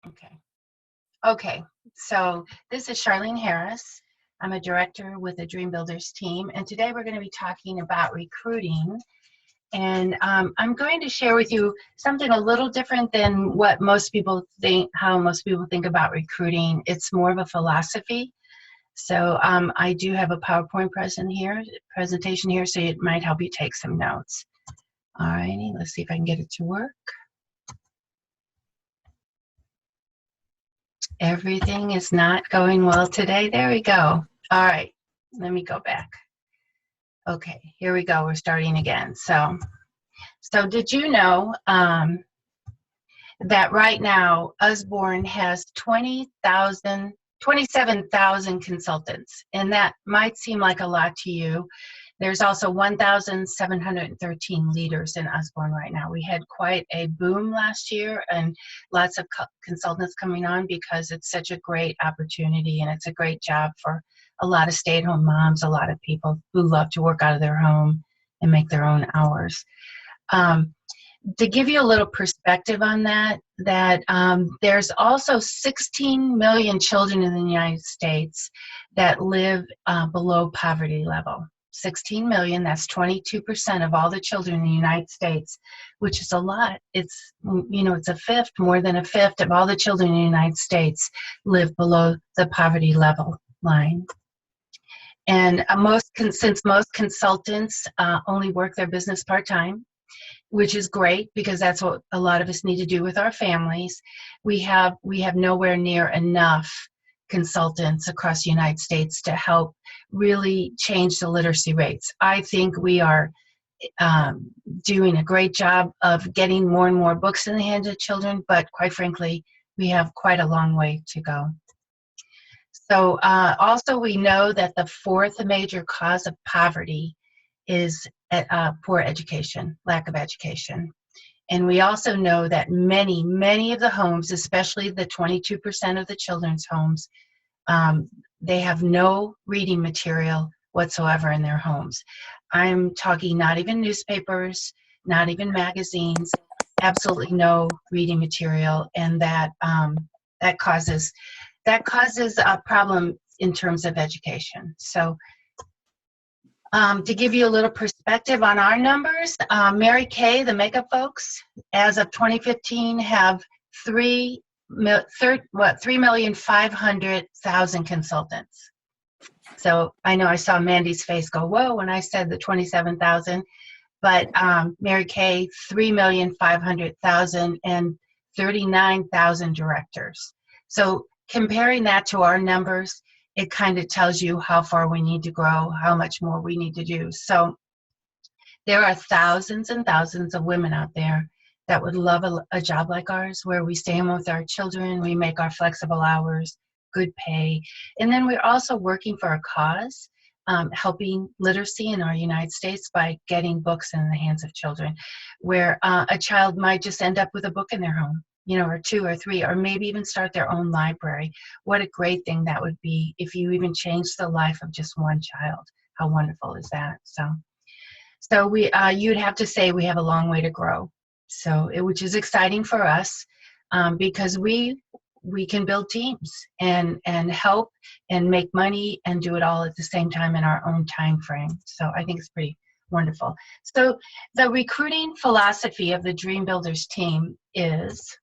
Okay. Okay. So this is Charlene Harris. I'm a director with the Dream Builders team, and today we're going to be talking about recruiting. And I'm going to share with you something a little different than what most people think, how most people think about recruiting. It's more of a philosophy. So I do have a PowerPoint presentation here, so it might help you take some notes. All righty, let's see if I can get it to work. Everything is not going well today. There we go. All right, let me go back. Okay, here we go. We're starting again. So did you know that right now Usborne has 27,000 consultants, and that might seem like a lot to you. There's also 1,713 leaders in Usborne right now. We had quite a boom last year and lots of consultants coming on because it's such a great opportunity and it's a great job for a lot of stay-at-home moms, a lot of people who love to work out of their home and make their own hours. To give you a little perspective on that, there's also 16 million children in the United States that live below poverty level. 16 million, that's 22% of all the children in the United States, which is a lot. It's, it's a fifth, more than a fifth of all the children in the United States live below the poverty level line. And since most consultants only work their business part-time, which is great because that's what a lot of us need to do with our families, we have nowhere near enough consultants across the United States to help really change the literacy rates. I think we are doing a great job of getting more and more books in the hands of children, but quite frankly, we have quite a long way to go. So also we know that the fourth major cause of poverty is poor education, lack of education. And we also know that many of the homes, especially the 22% of the children's homes, they have no reading material whatsoever in their homes. I'm talking not even newspapers, not even magazines, absolutely no reading material, and that causes a problem in terms of education. So to give you a little perspective on our numbers, Mary Kay, the makeup folks, as of 2015 have 3,500,000 consultants. So I know I saw Mandy's face go, whoa, when I said the 27,000, but Mary Kay, 3,500,000 and 39,000 directors. So comparing that to our numbers, it kind of tells you how far we need to grow, how much more we need to do. So there are thousands and thousands of women out there that would love a job like ours, where we stay home with our children, we make our flexible hours, good pay, and then we're also working for a cause, helping literacy in our United States by getting books in the hands of children, where a child might just end up with a book in their home, or two or three, or maybe even start their own library. What a great thing that would be if you even changed the life of just one child. How wonderful is that? So you'd have to say we have a long way to grow. So which is exciting for us because we can build teams and help and make money and do it all at the same time in our own time frame. So I think it's pretty wonderful. So the recruiting philosophy of the Dream Builders team is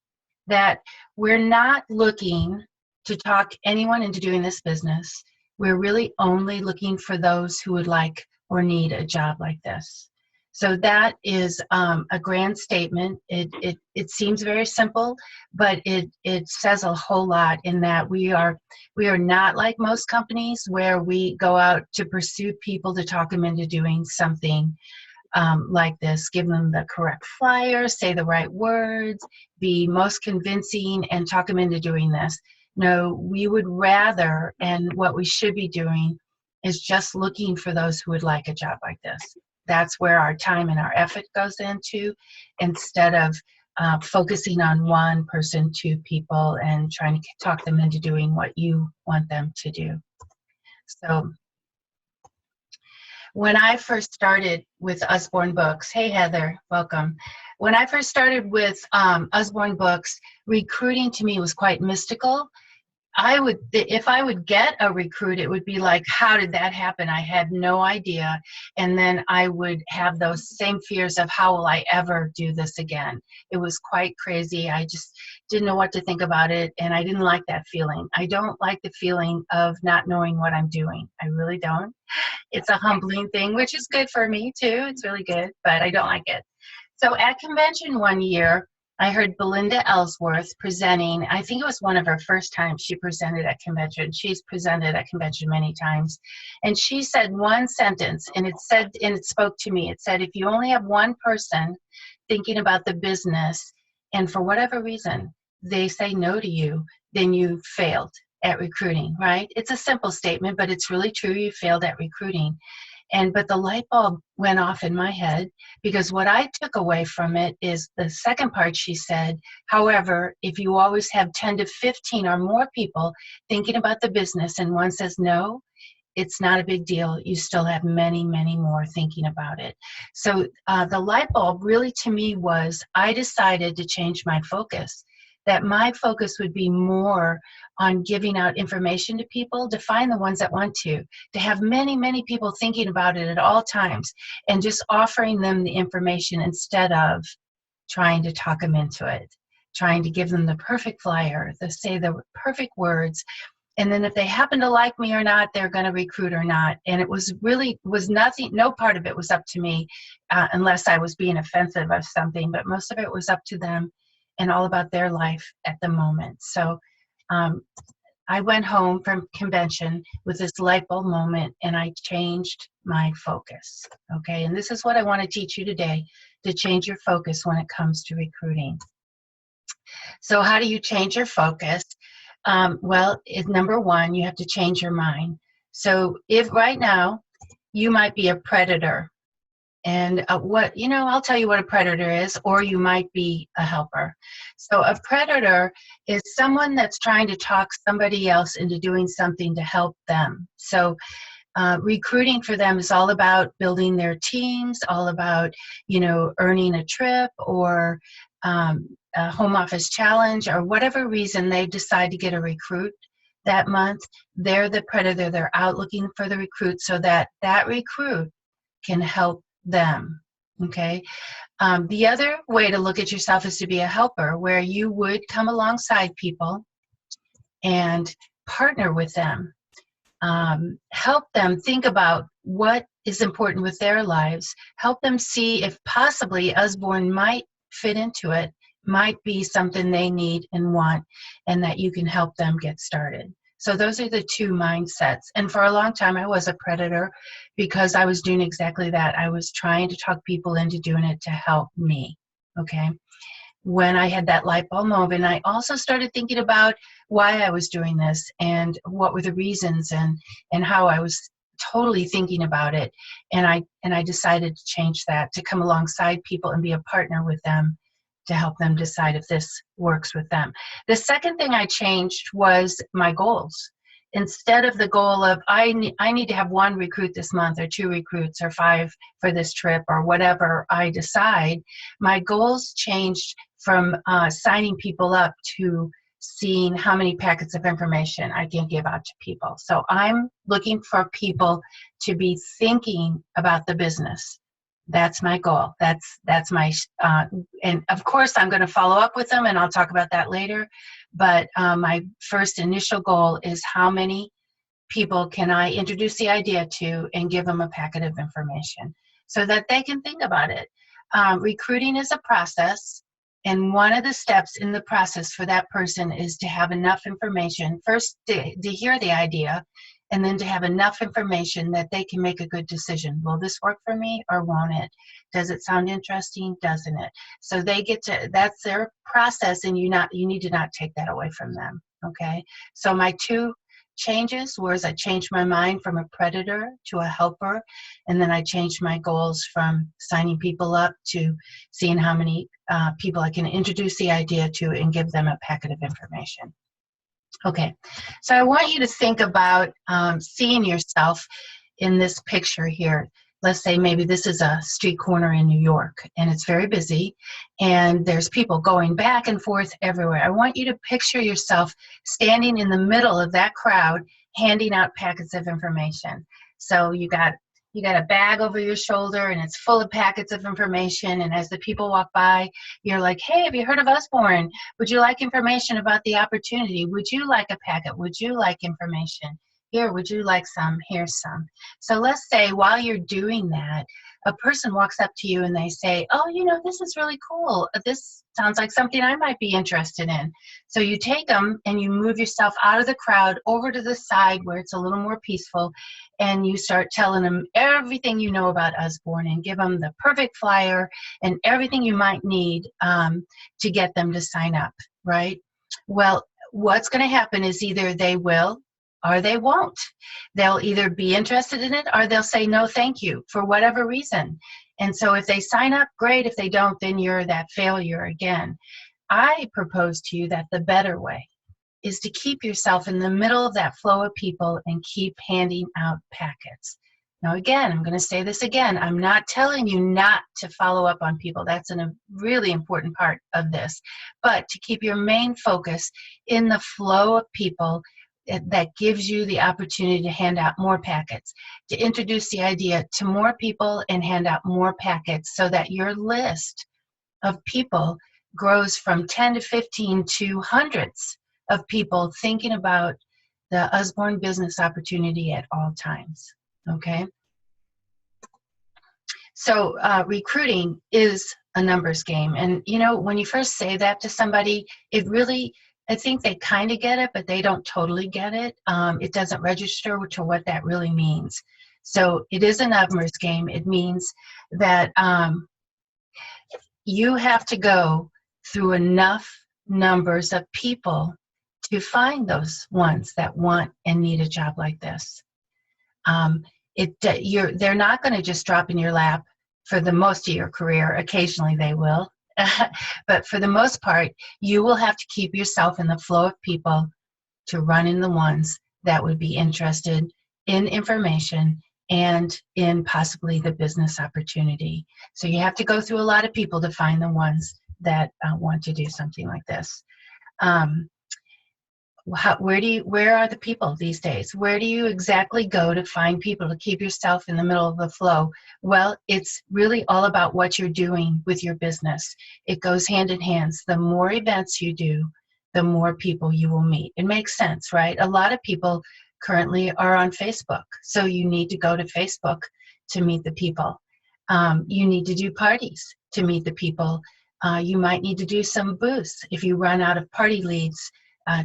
that we're not looking to talk anyone into doing this business. We're really only looking for those who would like or need a job like this. So that is a grand statement. It seems very simple, but it says a whole lot in that we are not like most companies where we go out to pursue people to talk them into doing something like this, give them the correct flyer, say the right words, be most convincing, and talk them into doing this. No, we would rather, and what we should be doing is just looking for those who would like a job like this. That's where our time and our effort goes into, instead of focusing on one person, two people, and trying to talk them into doing what you want them to do. So when I first started with Usborne Books, hey Heather, welcome. When I first started with Usborne Books, recruiting to me was quite mystical. If I would get a recruit, it would be like, how did that happen? I had no idea. And then I would have those same fears of how will I ever do this again? It was quite crazy. I just didn't know what to think about it. And I didn't like that feeling. I don't like the feeling of not knowing what I'm doing. I really don't. It's a humbling thing, which is good for me too. It's really good, but I don't like it. So at convention one year, I heard Belinda Ellsworth presenting. I think it was one of her first times she presented at convention. She's presented at convention many times. And she said one sentence, and it spoke to me. It said, if you only have one person thinking about the business, and for whatever reason, they say no to you, then you failed at recruiting, right? It's a simple statement, but it's really true. You failed at recruiting. But the light bulb went off in my head, because what I took away from it is the second part she said. However, if you always have 10 to 15 or more people thinking about the business and one says no, it's not a big deal. You still have many, many more thinking about it. So the light bulb really to me was, I decided to change my focus, that my focus would be more on giving out information to people, to find the ones that want to have many, many people thinking about it at all times, and just offering them the information instead of trying to talk them into it, trying to give them the perfect flyer, say the perfect words. And then if they happen to like me or not, they're going to recruit or not. And it was nothing, no part of it was up to me, unless I was being offensive of something, but most of it was up to them and all about their life at the moment. So I went home from convention with this light bulb moment, and I changed my focus. Okay, and this is what I want to teach you today, to change your focus when it comes to recruiting. So how do you change your focus? Well, number one, you have to change your mind. So if right now you might be a predator, and I'll tell you what a predator is, or you might be a helper. So a predator is someone that's trying to talk somebody else into doing something to help them. So recruiting for them is all about building their teams, all about, earning a trip, or a home office challenge, or whatever reason they decide to get a recruit that month. They're the predator. They're out looking for the recruit so that that recruit can help them. Okay. The other way to look at yourself is to be a helper, where you would come alongside people and partner with them, help them think about what is important with their lives, help them see if possibly Usborne might fit into it, might be something they need and want, and that you can help them get started. So those are the two mindsets. And for a long time, I was a predator, because I was doing exactly that. I was trying to talk people into doing it to help me, okay? When I had that light bulb moment, I also started thinking about why I was doing this, and what were the reasons, and how I was totally thinking about it. And I decided to change that, to come alongside people and be a partner with them, to help them decide if this works with them. The second thing I changed was my goals. Instead of the goal of, I need to have 1 recruit this month, or 2 recruits, or 5 for this trip, or whatever I decide, my goals changed from signing people up to seeing how many packets of information I can give out to people. So I'm looking for people to be thinking about the business. That's my goal. That's my, and of course I'm going to follow up with them, and I'll talk about that later. But my first initial goal is, how many people can I introduce the idea to and give them a packet of information so that they can think about it. Recruiting is a process, and one of the steps in the process for that person is to have enough information, first to hear the idea, and then to have enough information that they can make a good decision. Will this work for me, or won't it? Does it sound interesting? Doesn't it? So they get to, that's their process, and you need to not take that away from them, okay? So my 2 changes was, I changed my mind from a predator to a helper, and then I changed my goals from signing people up to seeing how many people I can introduce the idea to and give them a packet of information. Okay, so I want you to think about seeing yourself in this picture here. let's say maybe this is a street corner in New York and it's very busy and there's people going back and forth everywhere. I want you to picture yourself standing in the middle of that crowd handing out packets of information. So you got a bag over your shoulder and it's full of packets of information, and as the people walk by, you're like, hey, have you heard of Usborne? Would you like information about the opportunity? Would you like a packet? Would you like information? Here, would you like some? Here's some. So let's say while you're doing that, a person walks up to you and they say, oh, you know, this is really cool. This sounds like something I might be interested in. So you take them and you move yourself out of the crowd over to the side where it's a little more peaceful, and you start telling them everything you know about Usborne and give them the perfect flyer and everything you might need to get them to sign up, right? Well, what's going to happen is either they will or they won't. They'll either be interested in it or they'll say no thank you for whatever reason. And so if they sign up, great. If they don't, then you're that failure again. I propose to you that the better way is to keep yourself in the middle of that flow of people and keep handing out packets. Now again, I'm going to say this again. I'm not telling you not to follow up on people. That's a really important part of this. But to keep your main focus in the flow of people that gives you the opportunity to hand out more packets, to introduce the idea to more people and hand out more packets so that your list of people grows from 10 to 15 to hundreds of people thinking about the Usborne business opportunity at all times, okay? So recruiting is a numbers game. And, you know, when you first say that to somebody, it really, I think they kind of get it, but they don't totally get it. It doesn't register to what that really means. So it is a numbers game. It means that you have to go through enough numbers of people to find those ones that want and need a job like this. They're not going to just drop in your lap for the most of your career. Occasionally they will. But for the most part, you will have to keep yourself in the flow of people to run in the ones that would be interested in information and in possibly the business opportunity. So you have to go through a lot of people to find the ones that want to do something like this. Where are the people these days? Where do you exactly go to find people to keep yourself in the middle of the flow? Well, it's really all about what you're doing with your business. It goes hand in hand. The more events you do, the more people you will meet. It makes sense, right? A lot of people currently are on Facebook, so you need to go to Facebook to meet the people. You need to do parties to meet the people. You might need to do some booths if you run out of party leads,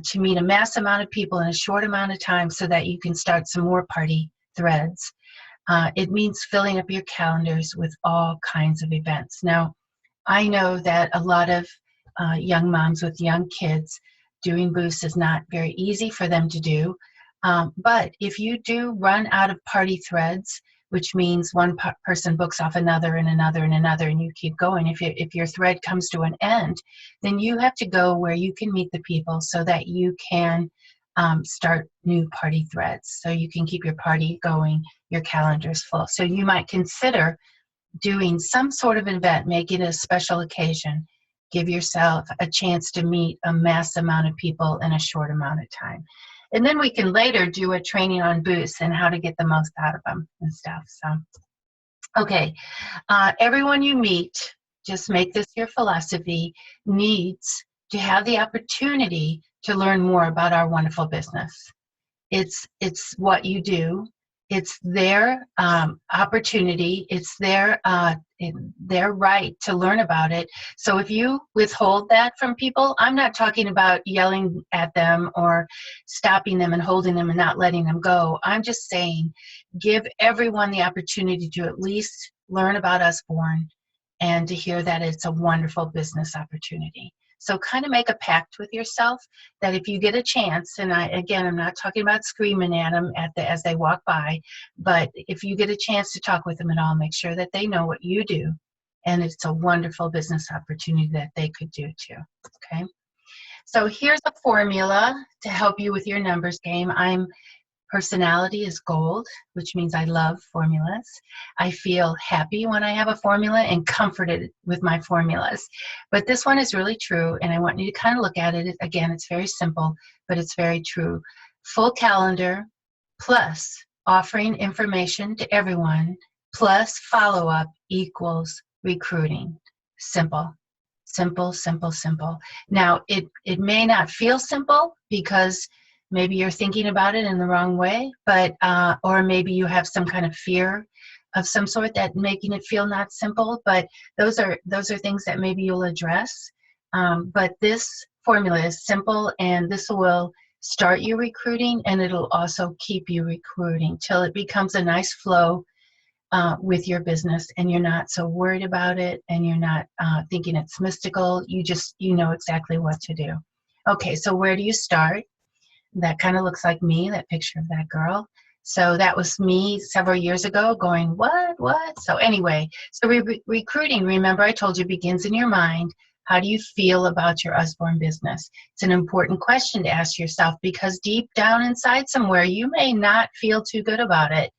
to meet a mass amount of people in a short amount of time so that you can start some more party threads. It means filling up your calendars with all kinds of events. Now, I know that a lot of young moms with young kids, doing booths is not very easy for them to do. But if you do run out of party threads, which means one person books off another and another and another, and you keep going. If your thread comes to an end, then you have to go where you can meet the people so that you can start new party threads, so you can keep your party going, your calendars full. So you might consider doing some sort of event, make it a special occasion. Give yourself a chance to meet a mass amount of people in a short amount of time. And then we can later do a training on booths and how to get the most out of them and stuff. So, okay, everyone you meet, just make this your philosophy, needs to have the opportunity to learn more about our wonderful business. It's what you do. It's their opportunity. It's their right to learn about it. So if you withhold that from people, I'm not talking about yelling at them or stopping them and holding them and not letting them go. I'm just saying give everyone the opportunity to at least learn about Usborne and to hear that it's a wonderful business opportunity. So kind of make a pact with yourself that if you get a chance, and I'm not talking about screaming at them as they walk by, but if you get a chance to talk with them at all, make sure that they know what you do, and it's a wonderful business opportunity that they could do too, okay? So here's a formula to help you with your numbers game. I'm Personality is gold, which means I love formulas. I feel happy when I have a formula and comforted with my formulas. But this one is really true, and I want you to kind of look at it. Again, it's very simple, but it's very true. Full calendar plus offering information to everyone plus follow-up equals recruiting. Simple. Simple, simple, simple. Now, it may not feel simple because maybe you're thinking about it in the wrong way, but or maybe you have some kind of fear of some sort that making it feel not simple. But those are things that maybe you'll address. But this formula is simple, and this will start you recruiting, and it'll also keep you recruiting till it becomes a nice flow with your business, and you're not so worried about it, and you're not thinking it's mystical. You know exactly what to do. Okay, so where do you start? That kind of looks like me, that picture of that girl. So that was me several years ago going, what? So anyway, so recruiting, remember I told you, begins in your mind. How do you feel about your Usborne business? It's an important question to ask yourself, because deep down inside somewhere, you may not feel too good about it.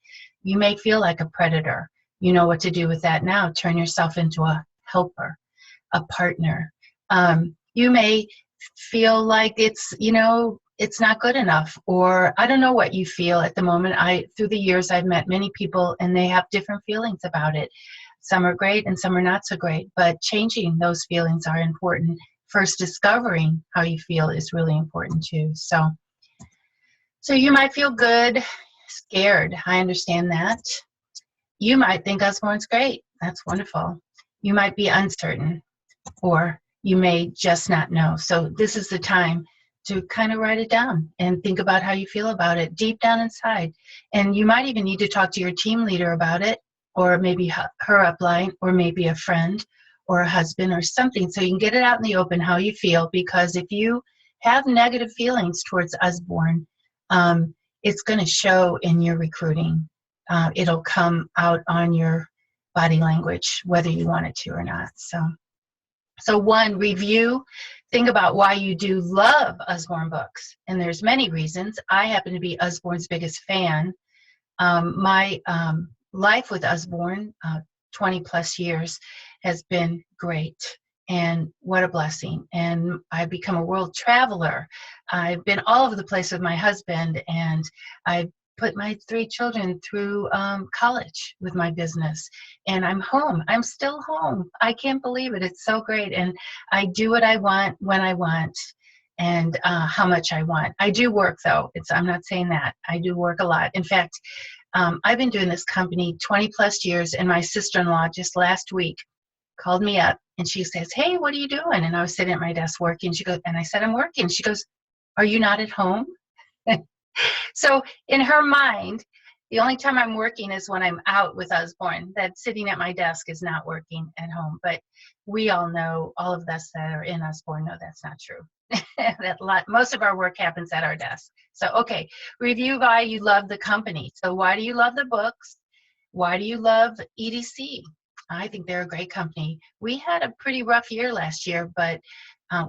You may feel like a predator. You know what to do with that now. Turn yourself into a helper, a partner. You may feel like it's not good enough, or I don't know what you feel at the moment. Through the years, I've met many people, and they have different feelings about it. Some are great and some are not so great, but changing those feelings are important. First, discovering how you feel is really important too. So you might feel good, scared. I understand that. You might think Usborne's great. That's wonderful. You might be uncertain, or you may just not know. So this is the time to kind of write it down and think about how you feel about it deep down inside. And you might even need to talk to your team leader about it, or maybe her upline, or maybe a friend or a husband or something, so you can get it out in the open how you feel. Because if you have negative feelings towards Usborne, it's going to show in your recruiting. It'll come out on your body language, whether you want it to or not. So one, review. Think about why you do love Usborne books. And there's many reasons. I happen to be Usborne's biggest fan. My life with Usborne, 20 plus years, has been great. And what a blessing. And I've become a world traveler. I've been all over the place with my husband, and I've put my 3 children through college with my business. And I'm home. I'm still home. I can't believe it. It's so great. And I do what I want, when I want, and how much I want. I do work, though. I'm not saying that. I do work a lot. In fact, I've been doing this company 20 plus years, and my sister-in-law just last week called me up, and she says, "Hey, what are you doing?" And I was sitting at my desk working. She goes, and I said, "I'm working." She goes, "Are you not at home?" So in her mind, the only time I'm working is when I'm out with Usborne. That sitting at my desk is not working at home. But we all know, all of us that are in Usborne know that's not true. Most of our work happens at our desk. So, okay, review why you love the company. So why do you love the books? Why do you love EDC? I think they're a great company. We had a pretty rough year last year, but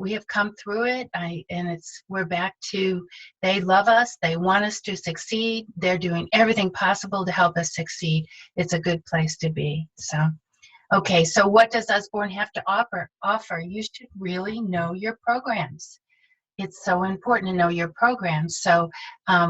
we have come through it, and we're back to, they love us, they want us to succeed, they're doing everything possible to help us succeed. It's a good place to be. So, okay, so what does Usborne have to offer? You should really know your programs. It's so important to know your programs. So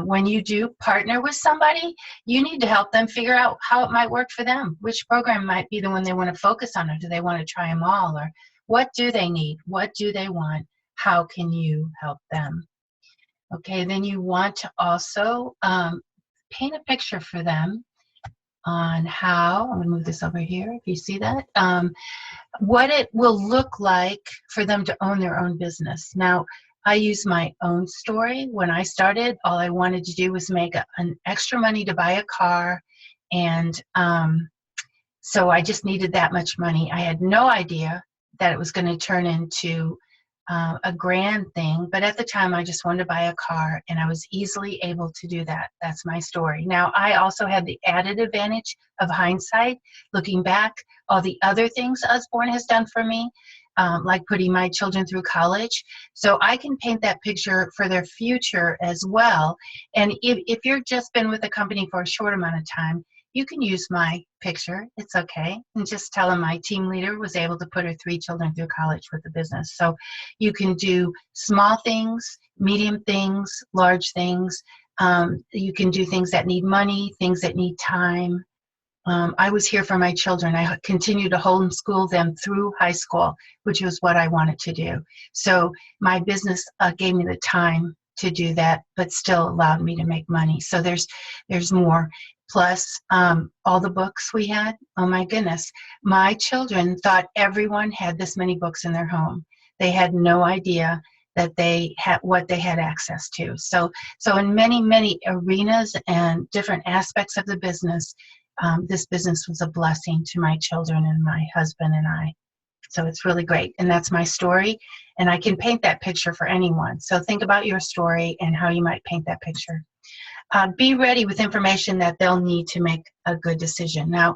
when you do partner with somebody, you need to help them figure out how it might work for them. Which program might be the one they want to focus on, or do they want to try them all? Or what do they need? What do they want? How can you help them? Okay, then you want to also paint a picture for them on how, I'm going to move this over here if you see that, what it will look like for them to own their own business. Now, I use my own story. When I started, all I wanted to do was make an extra money to buy a car, and so I just needed that much money. I had no idea that it was going to turn into a grand thing, but at the time I just wanted to buy a car, and I was easily able to do that. That's my story. Now, I also had the added advantage of hindsight, looking back, all the other things Usborne has done for me. like putting my children through college. So I can paint that picture for their future as well. And if you've just been with a company for a short amount of time, you can use my picture. It's okay. And just tell them my team leader was able to put her 3 children through college with the business. So you can do small things, medium things, large things. You can do things that need money, things that need time. I was here for my children. I continued to homeschool them through high school, which was what I wanted to do. So my business gave me the time to do that, but still allowed me to make money. So there's more. Plus, all the books we had, oh my goodness. My children thought everyone had this many books in their home. They had no idea that they had what they had access to. So in many, many arenas and different aspects of the business, this business was a blessing to my children and my husband and I. So it's really great. And that's my story. And I can paint that picture for anyone. So think about your story and how you might paint that picture. Be ready with information that they'll need to make a good decision. Now,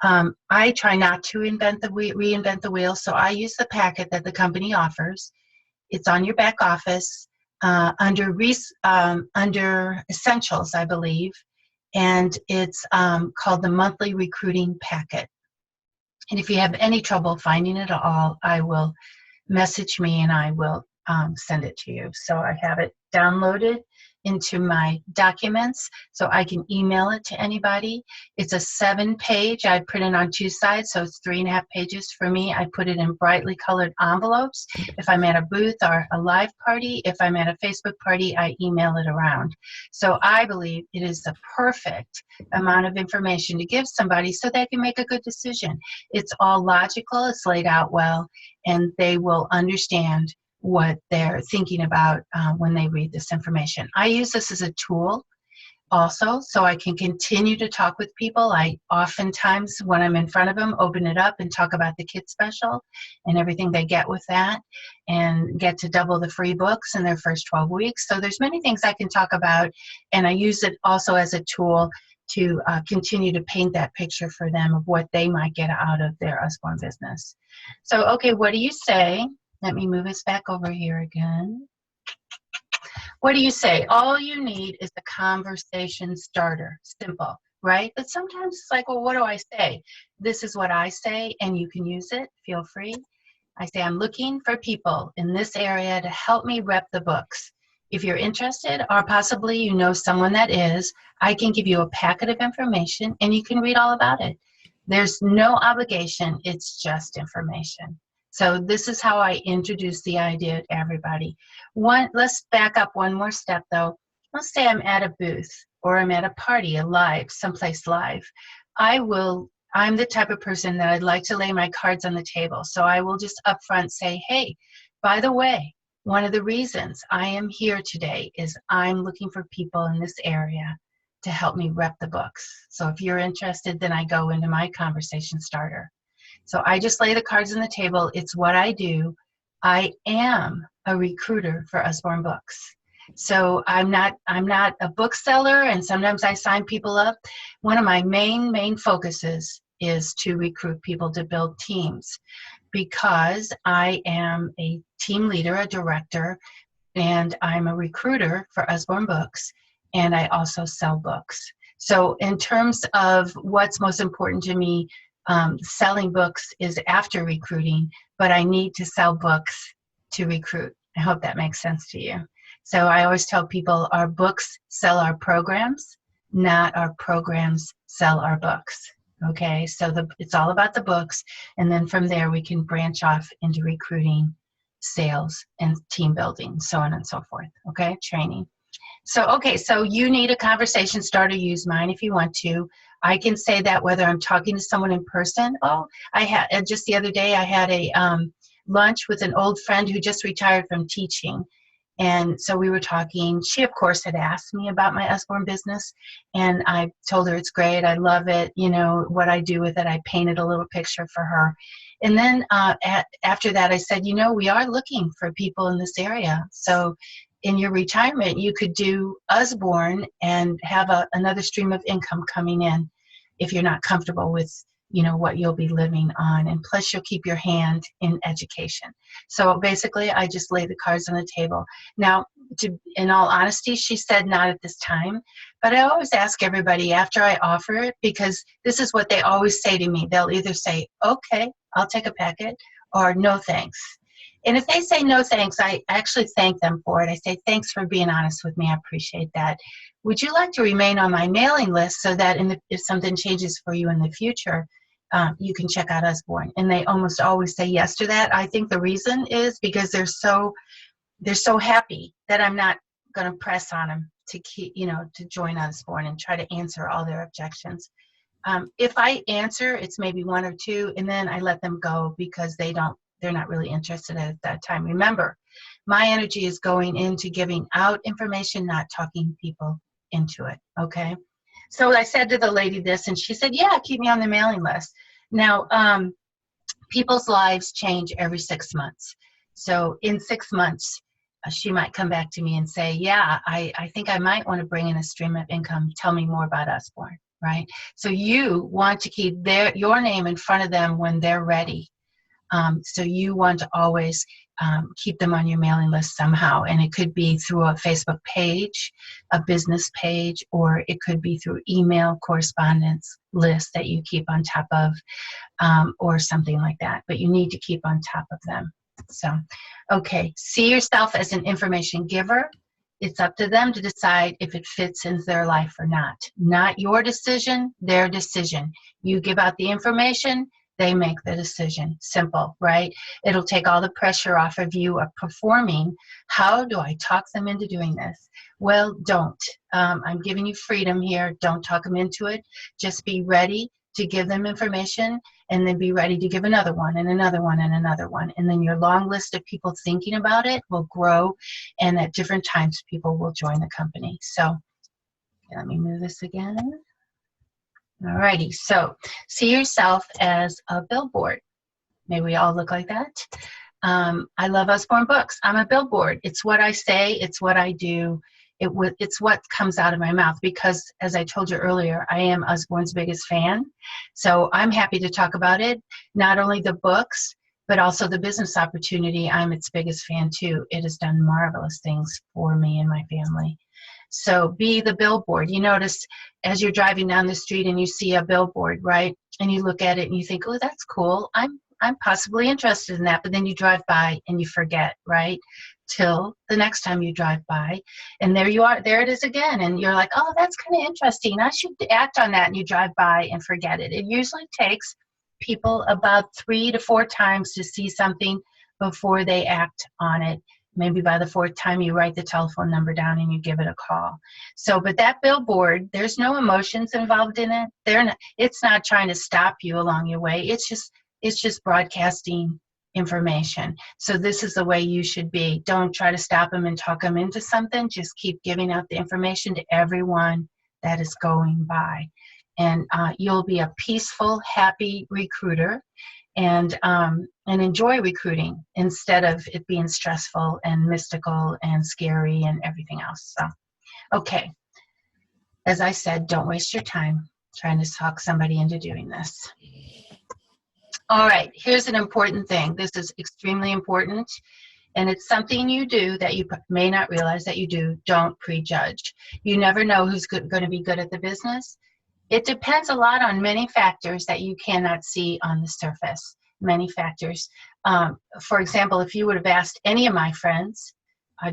I try not to reinvent the wheel, so I use the packet that the company offers. It's on your back office under Essentials, I believe, and it's called the Monthly Recruiting Packet. And if you have any trouble finding it at all, I will message me and I will send it to you. So I have it downloaded into my documents so I can email it to anybody. It's a 7-page. I print it on 2 sides, so it's 3.5 pages for me. I put it in brightly colored envelopes. If I'm at a booth or a live party, if I'm at a Facebook party, I email it around. So I believe it is the perfect amount of information to give somebody so they can make a good decision. It's all logical, it's laid out well, and they will understand what they're thinking about when they read this information. I use this as a tool also, so I can continue to talk with people. I oftentimes, when I'm in front of them, open it up and talk about the Kid Special and everything they get with that, and get to double the free books in their first 12 weeks. So there's many things I can talk about, and I use it also as a tool to continue to paint that picture for them of what they might get out of their Usborne business. So, okay, what do you say? Let me move us back over here again. What do you say? All you need is a conversation starter. Simple, right? But sometimes it's like, well, what do I say? This is what I say, and you can use it. Feel free. I say, I'm looking for people in this area to help me rep the books. If you're interested, or possibly you know someone that is, I can give you a packet of information, and you can read all about it. There's no obligation. It's just information. So this is how I introduce the idea to everybody. Let's back up one more step though. Let's say I'm at a booth or I'm at a party, someplace live. I'm the type of person that I'd like to lay my cards on the table. So I will just upfront say, hey, by the way, one of the reasons I am here today is I'm looking for people in this area to help me rep the books. So if you're interested, then I go into my conversation starter. So I just lay the cards on the table. It's what I do. I am a recruiter for Usborne Books. So I'm not a bookseller, and sometimes I sign people up. One of my main focuses is to recruit people to build teams, because I am a team leader, a director, and I'm a recruiter for Usborne Books, and I also sell books. So in terms of what's most important to me, selling books is after recruiting, but I need to sell books to recruit. I hope that makes sense to you. So I always tell people our books sell our programs, not our programs sell our books. Okay, so it's all about the books, and then from there we can branch off into recruiting, sales, and team building, so on and so forth. Okay, training. So, okay, so you need a conversation starter. Use mine if you want to. I can say that whether I'm talking to someone in person. Oh, I had just the other day I had a lunch with an old friend who just retired from teaching. And so we were talking. She, of course, had asked me about my Usborne business, and I told her it's great. I love it. You know, what I do with it, I painted a little picture for her. And then after that, I said, you know, we are looking for people in this area. So in your retirement, you could do Usborne and have another stream of income coming in if you're not comfortable with, you know, what you'll be living on. And plus you'll keep your hand in education. So basically I just lay the cards on the table. Now, in all honesty, she said not at this time, but I always ask everybody after I offer it, because this is what they always say to me. They'll either say, okay, I'll take a packet, or no thanks. And if they say no thanks, I actually thank them for it. I say, thanks for being honest with me. I appreciate that. Would you like to remain on my mailing list so that if something changes for you in the future, you can check out Usborne? And they almost always say yes to that. I think the reason is because they're so happy that I'm not going to press on them to keep, you know, to join Usborne and try to answer all their objections. If I answer, it's maybe one or two, and then I let them go because they're not really interested at that time. Remember, my energy is going into giving out information, not talking people into it, okay? So I said to the lady this, and she said, yeah, keep me on the mailing list. Now, people's lives change every 6 months. So in 6 months, she might come back to me and say, yeah, I think I might want to bring in a stream of income. Tell me more about Usborne, right? So you want to keep your name in front of them when they're ready. So you want to always keep them on your mailing list somehow. And it could be through a Facebook page, a business page, or it could be through email correspondence list that you keep on top of, or something like that. But you need to keep on top of them. So, okay, see yourself as an information giver. It's up to them to decide if it fits into their life or not. Not your decision, their decision. You give out the information, they make the decision. Simple, right? It'll take all the pressure off of you of performing. How do I talk them into doing this? Well, don't. I'm giving you freedom here. Don't talk them into it. Just be ready to give them information, and then be ready to give another one and another one and another one. And then your long list of people thinking about it will grow, and at different times people will join the company. So let me move this again. Alrighty, so see yourself as a billboard. May we all look like that? I love Usborne Books. I'm a billboard. It's what I say, it's what I do. It's what comes out of my mouth, because as I told you earlier, I am Usborne's biggest fan. So I'm happy to talk about it. Not only the books, but also the business opportunity. I'm its biggest fan too. It has done marvelous things for me and my family. So be the billboard. You notice as you're driving down the street and you see a billboard, right? And you look at it and you think, oh, that's cool. I'm possibly interested in that. But then you drive by and you forget, right? Till the next time you drive by, and there you are, there it is again, and you're like, oh, that's kind of interesting, I should act on that, and you drive by and forget it. It usually takes people about 3 to 4 times to see something before they act on it. Maybe by the 4th time you write the telephone number down and you give it a call. So, but that billboard, there's no emotions involved in it. It's not trying to stop you along your way. It's just broadcasting information. So this is the way you should be. Don't try to stop them and talk them into something. Just keep giving out the information to everyone that is going by. And you'll be a peaceful, happy recruiter, and enjoy recruiting instead of it being stressful and mystical and scary and everything else. So, okay. As I said, don't waste your time trying to talk somebody into doing this. All right, here's an important thing. This is extremely important, and it's something you do that you may not realize that you do. Don't prejudge. You never know who's going to be good at the business. It depends a lot on many factors that you cannot see on the surface. Many factors. For example, if you would have asked any of my friends,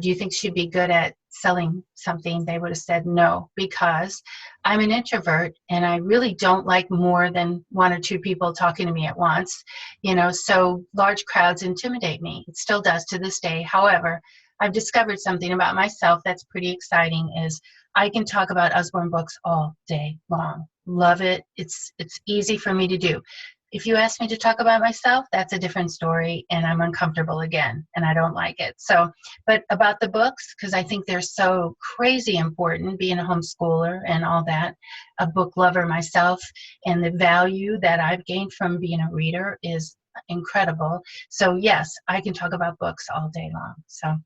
do you think she'd be good at selling something? They would have said no, because I'm an introvert and I really don't like more than 1 or 2 people talking to me at once. You know, so large crowds intimidate me. It still does to this day. However, I've discovered something about myself that's pretty exciting, is I can talk about Usborne Books all day long. Love it. It's easy for me to do. If you ask me to talk about myself, that's a different story, and I'm uncomfortable again, and I don't like it. So, but about the books, because I think they're so crazy important, being a homeschooler and all that, a book lover myself, and the value that I've gained from being a reader is incredible. So yes, I can talk about books all day long. So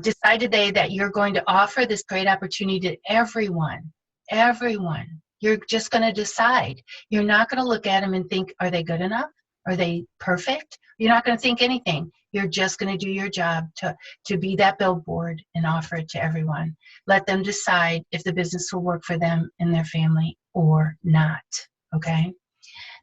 decide today that you're going to offer this great opportunity to everyone. Everyone. You're just going to decide. You're not going to look at them and think, are they good enough? Are they perfect? You're not going to think anything. You're just going to do your job to be that billboard and offer it to everyone. Let them decide if the business will work for them and their family or not, okay?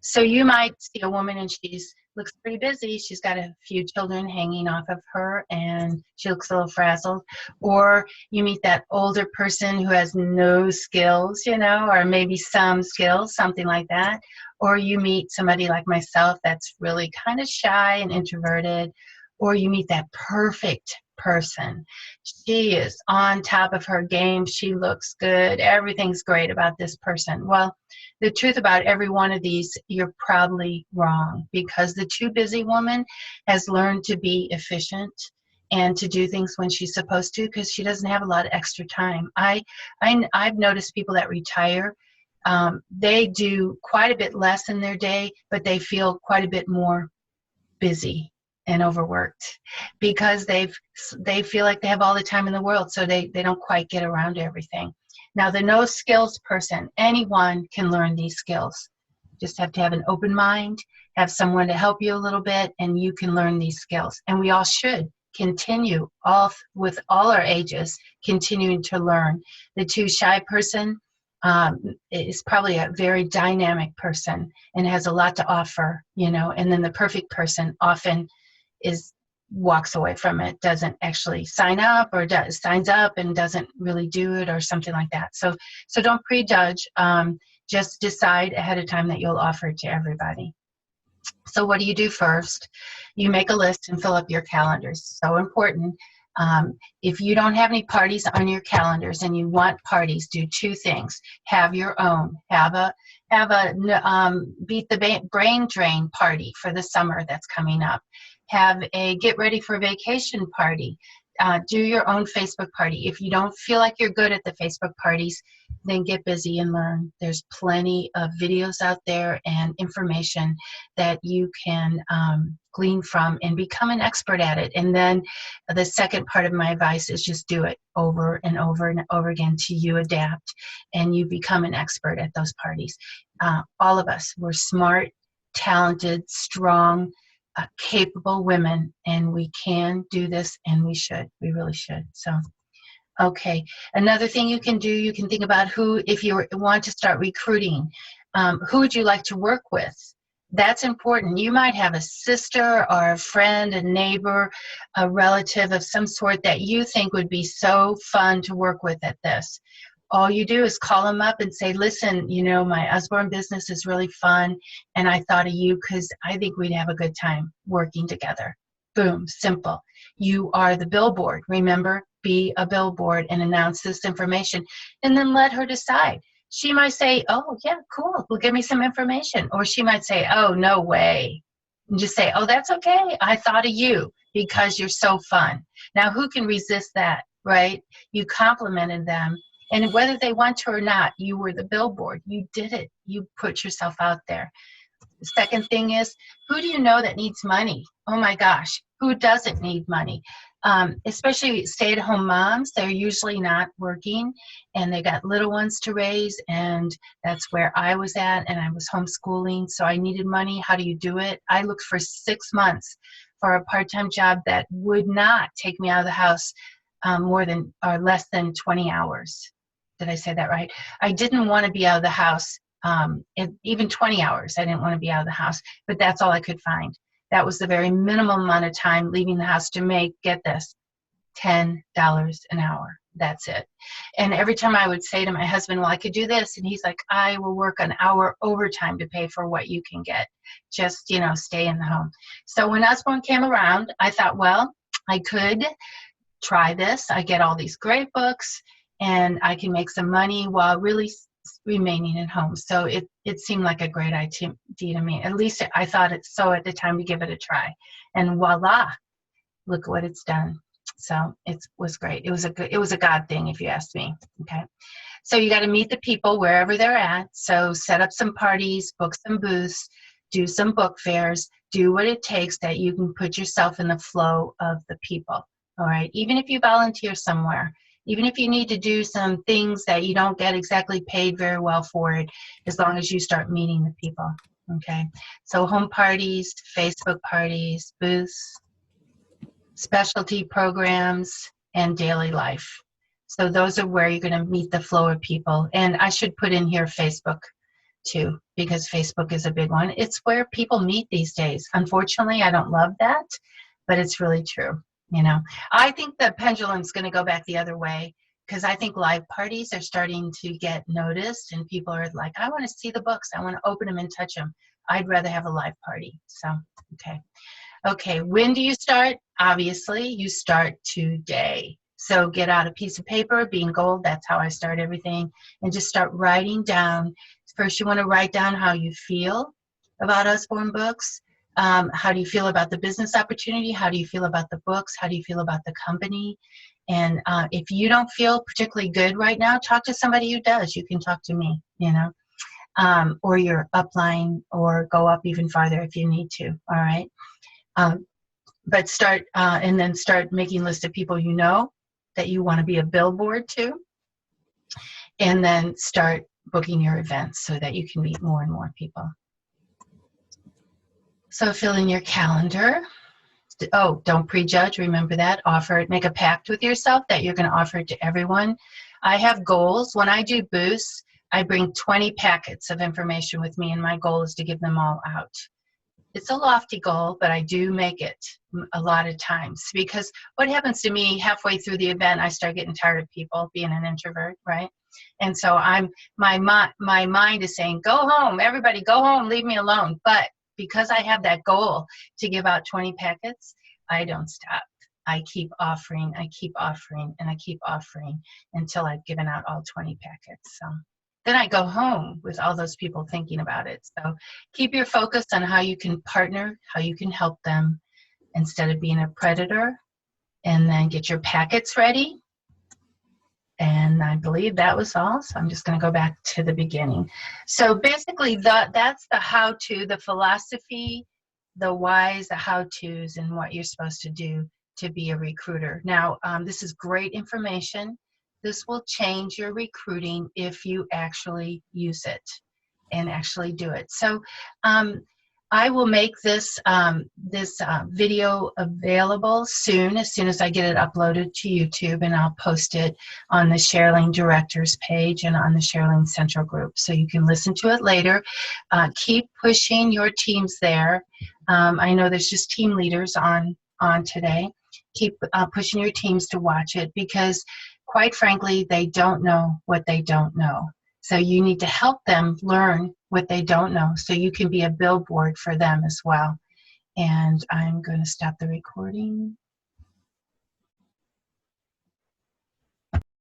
So you might see a woman and she looks pretty busy. She's got a few children hanging off of her and she looks a little frazzled. Or you meet that older person who has no skills, you know, or maybe some skills, something like that. Or you meet somebody like myself that's really kind of shy and introverted. Or you meet that perfect person. She is on top of her game. She looks good. Everything's great about this person. Well, the truth about every one of these, you're probably wrong, because the too busy woman has learned to be efficient and to do things when she's supposed to, because she doesn't have a lot of extra time. I've noticed people that retire, they do quite a bit less in their day, but they feel quite a bit more busy and overworked because they feel like they have all the time in the world, so they don't quite get around to everything. Now, the no skills person, anyone can learn these skills. Just have to have an open mind, have someone to help you a little bit, and you can learn these skills. And we all should continue, with all our ages, continuing to learn. The too shy person is probably a very dynamic person and has a lot to offer, you know, and then the perfect person often walks away from it, doesn't actually sign up, or signs up and doesn't really do it, or something like that. So don't prejudge. Just decide ahead of time that you'll offer it to everybody. So what do you do first? You make a list and fill up your calendars. So important. If you don't have any parties on your calendars and you want parties, do two things. Have your own. Have a beat the brain drain party for the summer that's coming up. Have a get ready for vacation party. Do your own Facebook party. If you don't feel like you're good at the Facebook parties, then get busy and learn. There's plenty of videos out there and information that you can glean from and become an expert at it. And then the second part of my advice is just do it over and over and over again till you adapt and you become an expert at those parties. All of us, we're smart, talented, strong, capable women, and we can do this, and we should. We really should. So, okay. Another thing you can do, you can think about who, if you want to start recruiting, who would you like to work with? That's important. You might have a sister or a friend, a neighbor, a relative of some sort that you think would be so fun to work with at this. All you do is call them up and say, listen, you know, my Usborne business is really fun, and I thought of you because I think we'd have a good time working together. Boom, simple. You are the billboard. Remember, be a billboard and announce this information, and then let her decide. She might say, oh, yeah, cool, well, give me some information. Or she might say, oh, no way. And just say, oh, that's okay. I thought of you because you're so fun. Now, who can resist that, right? You complimented them. And whether they want to or not, you were the billboard. You did it. You put yourself out there. The second thing is, who do you know that needs money? Oh my gosh, who doesn't need money? Especially stay-at-home moms. They're usually not working, and they got little ones to raise, and that's where I was at, and I was homeschooling, so I needed money. How do you do it? I looked for 6 months for a part-time job that would not take me out of the house more than or less than 20 hours. Did I say that right? I didn't want to be out of the house, even 20 hours. I didn't want to be out of the house, but that's all I could find. That was the very minimum amount of time leaving the house to make, get this, $10 an hour. That's it. And every time I would say to my husband, well, I could do this. And he's like, I will work an hour overtime to pay for what you can get. Just, you know, stay in the home. So when Usborne came around, I thought, well, I could try this. I get all these great books, and I can make some money while really remaining at home. So it seemed like a great idea to me. At least I thought it so at the time to give it a try. And voila, look what it's done. So it was great. It was a God thing, if you ask me. Okay. So you got to meet the people wherever they're at. So set up some parties, book some booths, do some book fairs, do what it takes that you can put yourself in the flow of the people. All right. Even if you volunteer somewhere, Even if you need to do some things that you don't get exactly paid very well for it, as long as you start meeting the people. Okay, so home parties, Facebook parties, booths, specialty programs, and daily life. So those are where you're going to meet the flow of people. And I should put in here Facebook too, because Facebook is a big one. It's where people meet these days. Unfortunately, I don't love that, but it's really true. You know, I think the pendulum's going to go back the other way, because I think live parties are starting to get noticed, and people are like, I want to see the books. I want to open them and touch them. I'd rather have a live party. So, okay. Okay, when do you start? Obviously, you start today. So get out a piece of paper, being gold, that's how I start everything, and just start writing down. First, you want to write down how you feel about Usborne Books. How do you feel about the business opportunity? How do you feel about the books? How do you feel about the company? And if you don't feel particularly good right now, talk to somebody who does. You can talk to me, you know, or your upline, or go up even farther if you need to, all right? But start, and then start making a list of people you know that you want to be a billboard to, and then start booking your events so that you can meet more and more people. So fill in your calendar. Oh, don't prejudge, remember that. Offer it, make a pact with yourself that you're going to offer it to everyone. I have goals. When I do booths, I bring 20 packets of information with me, and my goal is to give them all out. It's a lofty goal, but I do make it a lot of times, because what happens to me halfway through the event, I start getting tired of people, being an introvert, right? And so my mind is saying, go home, everybody go home, leave me alone. But because I have that goal to give out 20 packets, I don't stop. I keep offering, and I keep offering until I've given out all 20 packets. So then I go home with all those people thinking about it. So keep your focus on how you can partner, how you can help them instead of being a predator, and then get your packets ready. And I believe that was all. So I'm just going to go back to the beginning. So basically that's the how-to, the philosophy, the whys, the how-tos, and what you're supposed to do to be a recruiter. Now, this is great information. This will change your recruiting if you actually use it and actually do it. So I will make this video available soon, as soon as I get it uploaded to YouTube, and I'll post it on the Charlene Directors page and on the Charlene Central group, so you can listen to it later. Keep pushing your teams there. I know there's just team leaders on today. Keep pushing your teams to watch it, because quite frankly, they don't know what they don't know. So you need to help them learn what they don't know, so you can be a billboard for them as well. And I'm going to stop the recording.